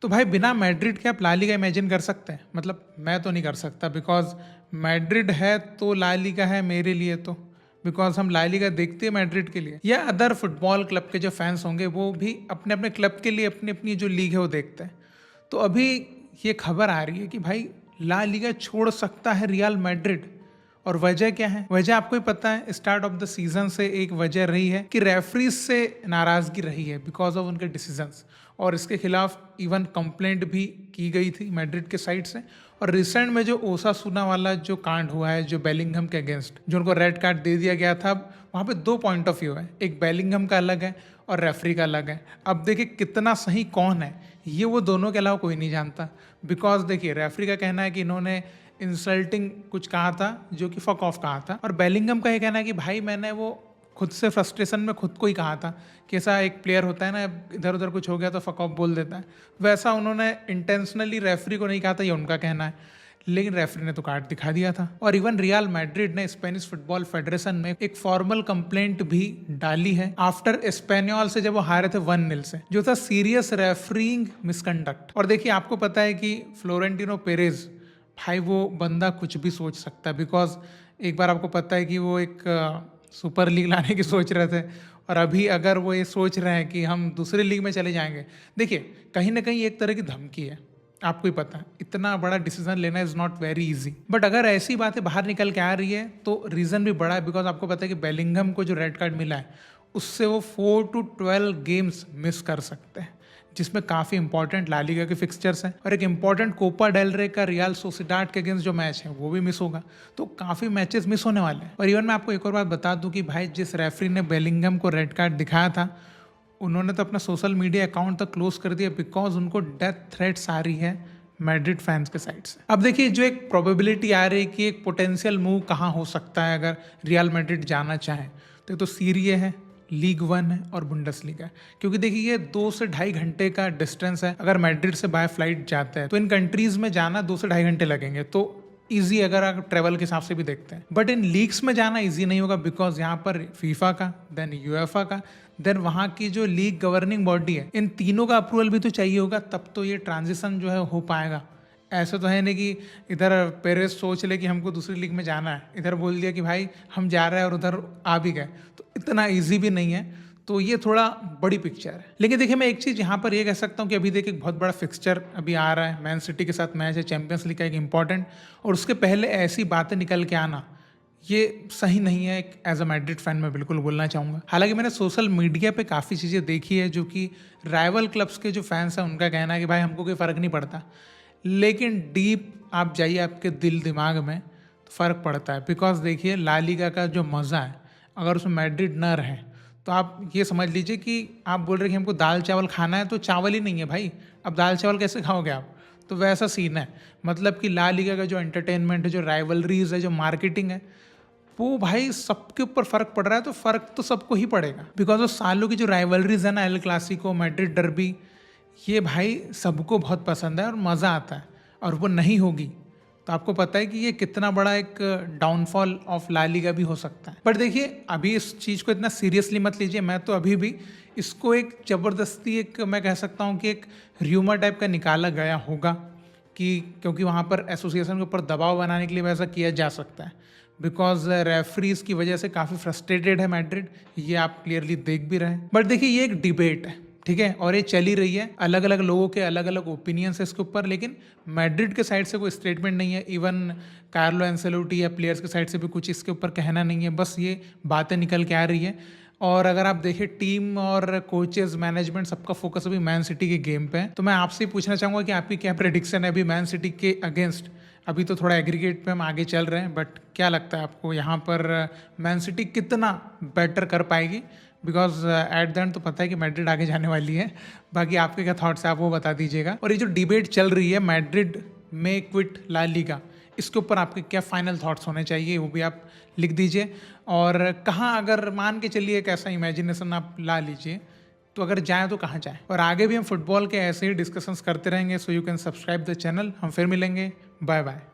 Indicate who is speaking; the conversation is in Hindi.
Speaker 1: तो भाई बिना मैड्रिड के आप ला लीगा इमेजिन कर सकते हैं? मतलब मैं तो नहीं कर सकता, बिकॉज मैड्रिड है तो ला लीगा है मेरे लिए तो, बिकॉज हम ला लीगा देखते हैं मैड्रिड के लिए, या अदर फुटबॉल क्लब के जो फैंस होंगे वो भी अपने अपने क्लब के लिए अपनी अपनी जो लीग है वो देखते हैं। तो अभी ये खबर आ रही है कि भाई ला लीगा छोड़ सकता है रियल मैड्रिड। और वजह क्या है? वजह आपको ही पता है, स्टार्ट ऑफ द सीजन से एक वजह रही है कि रेफरीज से नाराजगी रही है बिकॉज ऑफ उनके डिसीजंस, और इसके खिलाफ इवन कंप्लेंट भी की गई थी मैड्रिड के साइड से। और रिसेंट में जो ओसासुना वाला जो कांड हुआ है, जो बेलिंगहम के अगेंस्ट जो उनको रेड कार्ड दे दिया गया था, वहाँ पे दो पॉइंट ऑफ व्यू है, एक बेलिंगहम का अलग है और रेफरी का अलग है। अब देखिए कितना सही कौन है, ये वो दोनों के अलावा कोई नहीं जानता। बिकॉज देखिए रेफरी का कहना है कि इन्होंने इंसल्टिंग कुछ कहा था जो कि फक ऑफ कहा था, और बेलिंगहम का ये कहना है कि भाई मैंने वो खुद से फ्रस्ट्रेशन में खुद को ही कहा था कि ऐसा एक प्लेयर होता है ना, इधर उधर कुछ हो गया तो फक ऑफ बोल देता है, वैसा उन्होंने इंटेंशनली रेफरी को नहीं कहा था, ये उनका कहना है। लेकिन रेफरी ने तो कार्ड दिखा दिया था। और इवन रियल मैड्रिड ने स्पेनिश फुटबॉल फेडरेशन में एक फॉर्मल कंप्लेंट भी डाली है आफ्टर स्पेनियोल से, जब वो हारे थे 1-0 से, जो था सीरियस रेफरिंग मिसकंडक्ट। और देखिए आपको पता है कि फ्लोरेंटिनो पेरेज, भाई वो बंदा कुछ भी सोच सकता है, बिकॉज एक बार आपको पता है कि वो एक सुपर लीग लाने की सोच रहे थे, और अभी अगर वो ये सोच रहे हैं कि हम दूसरी लीग में चले जाएंगे, देखिए कहीं ना कहीं एक तरह की धमकी है। आपको ही पता है इतना बड़ा डिसीजन लेना is not very easy, but अगर ऐसी बातें बाहर निकल के आ रही है तो रीजन भी बड़ा है, बिकॉज आपको पता है कि बेलिंगहम को जो रेड कार्ड मिला है उससे वो 4 to 12 गेम्स मिस कर सकते हैं, जिसमें काफ़ी इंपॉर्टेंट ला लीगा के फिक्सचर्स हैं, और एक इंपॉर्टेंट कोपा डेल रे का रियल सोसिडाड के अगेंस्ट जो मैच है वो भी मिस होगा। तो काफ़ी मैचेस मिस होने वाले हैं। और इवन मैं आपको एक और बात बता दूं कि भाई जिस रेफरी ने बेलिंगहम को रेड कार्ड दिखाया था, उन्होंने तो अपना सोशल मीडिया अकाउंट तक क्लोज कर दिया, बिकॉज उनको डेथ थ्रेट्स आ रही है मैड्रिड फैंस के साइड से। अब देखिए जो एक प्रोबेबिलिटी आ रही है कि एक पोटेंशियल मूव कहाँ हो सकता है अगर रियल मैड्रिड जाना चाहे, तो सीरिया है, लीग 1 है और बुंडेसलीगा है। क्योंकि देखिए ये 2 से 2.5 घंटे का डिस्टेंस है। अगर मैड्रिड से बाय फ्लाइट जाता है तो इन कंट्रीज में जाना 2 से 2.5 घंटे लगेंगे, तो ईजी अगर आप ट्रेवल के हिसाब से भी देखते हैं। बट इन लीग्स में जाना ईजी नहीं होगा, बिकॉज यहाँ पर फीफा का, देन यूएफा का, देन वहाँ की जो लीग गवर्निंग बॉडी है, इन तीनों का अप्रूवल भी तो चाहिए होगा, तब तो ये ट्रांजिशन जो है हो पाएगा। ऐसा तो है नहीं कि इधर पेरेस सोच ले कि हमको दूसरी लीग में जाना है, इधर बोल दिया कि भाई हम जा रहे हैं और उधर आ भी गए, तो इतना इजी भी नहीं है। तो ये थोड़ा बड़ी पिक्चर है। लेकिन देखिए मैं एक चीज़ यहाँ पर ये कह सकता हूँ कि अभी देखिए एक बहुत बड़ा फिक्सचर अभी आ रहा है, मैन सिटी के साथ मैच है चैंपियंस लीग का एक इंपॉर्टेंट, और उसके पहले ऐसी बातें निकल के आना ये सही नहीं है। एक एज अ मैड्रिड फैन मैं बिल्कुल बोलना चाहूँगा। हालांकि मैंने सोशल मीडिया पे काफ़ी चीज़ें देखी है जो कि राइवल क्लब्स के जो फैंस हैं उनका कहना है कि भाई हमको कोई फ़र्क नहीं पड़ता, लेकिन डीप आप जाइए आपके दिल दिमाग में तो फ़र्क पड़ता है। बिकॉज देखिए ला लीगा का जो मज़ा है, अगर उसमें मैड्रिड न रहे तो आप ये समझ लीजिए कि आप बोल रहे हैं कि हमको दाल चावल खाना है, तो चावल ही नहीं है भाई, अब दाल चावल कैसे खाओगे आप? तो वैसा सीन है। मतलब कि ला लीगा का जो एंटरटेनमेंट है, जो राइवलरीज है, जो मार्केटिंग है, वो भाई सबके ऊपर फर्क पड़ रहा है। तो फर्क तो सबको ही पड़ेगा, बिकॉज वो सालों की जो राइवलरीज है ना, एल क्लासिको, मैड्रिड डर्बी, ये भाई सबको बहुत पसंद है और मज़ा आता है, और वो नहीं होगी तो आपको पता है कि ये कितना बड़ा एक डाउनफॉल ऑफ ला लीगा भी हो सकता है। बट देखिए अभी इस चीज़ को इतना सीरियसली मत लीजिए, मैं तो अभी भी इसको एक ज़बरदस्ती, एक मैं कह सकता हूँ कि एक र्यूमर टाइप का निकाला गया होगा, कि क्योंकि वहाँ पर एसोसिएशन के ऊपर दबाव बनाने के लिए वैसा किया जा सकता है, बिकॉज रेफरीज की वजह से काफ़ी फ्रस्ट्रेटेड है मैड्रिड, ये आप क्लियरली देख भी रहे हैं। बट देखिए ये एक डिबेट है, ठीक है, और ये चली रही है, अलग अलग लोगों के अलग अलग ओपिनियंस है इसके ऊपर, लेकिन मैड्रिड के साइड से कोई स्टेटमेंट नहीं है। इवन कार्लो एंसेलोटी या प्लेयर्स के साइड से भी कुछ इसके ऊपर कहना नहीं है, बस ये बातें निकल के आ रही है। और अगर आप देखें टीम और कोचेज, मैनेजमेंट, सबका फोकस अभी मैन सिटी के गेम पे है। तो मैं आपसे पूछना चाहूँगा कि आपकी क्या प्रेडिक्शन है अभी मैन सिटी के अगेंस्ट? अभी तो थोड़ा एग्रीगेट पे हम आगे चल रहे हैं, बट क्या लगता है आपको यहाँ पर मैन सिटी कितना बेटर कर पाएगी? बिकॉज एट द एंड तो पता है कि मैड्रिड आगे जाने वाली है। बाकी आपके क्या थॉट्स है आप वो बता दीजिएगा। और ये जो डिबेट चल रही है मैड्रिड में क्विट ला लीगा, इसके ऊपर आपके क्या फाइनल थॉट्स होने चाहिए वो भी आप लिख दीजिए। और कहाँ, अगर मान के चलिए एक ऐसा इमेजिनेशन आप ला लीजिए, तो अगर जाएँ तो कहाँ जाएँ? और आगे भी हम फुटबॉल के ऐसे ही डिस्कशंस करते रहेंगे। So you can subscribe the channel. हम फिर मिलेंगे, बाय बाय।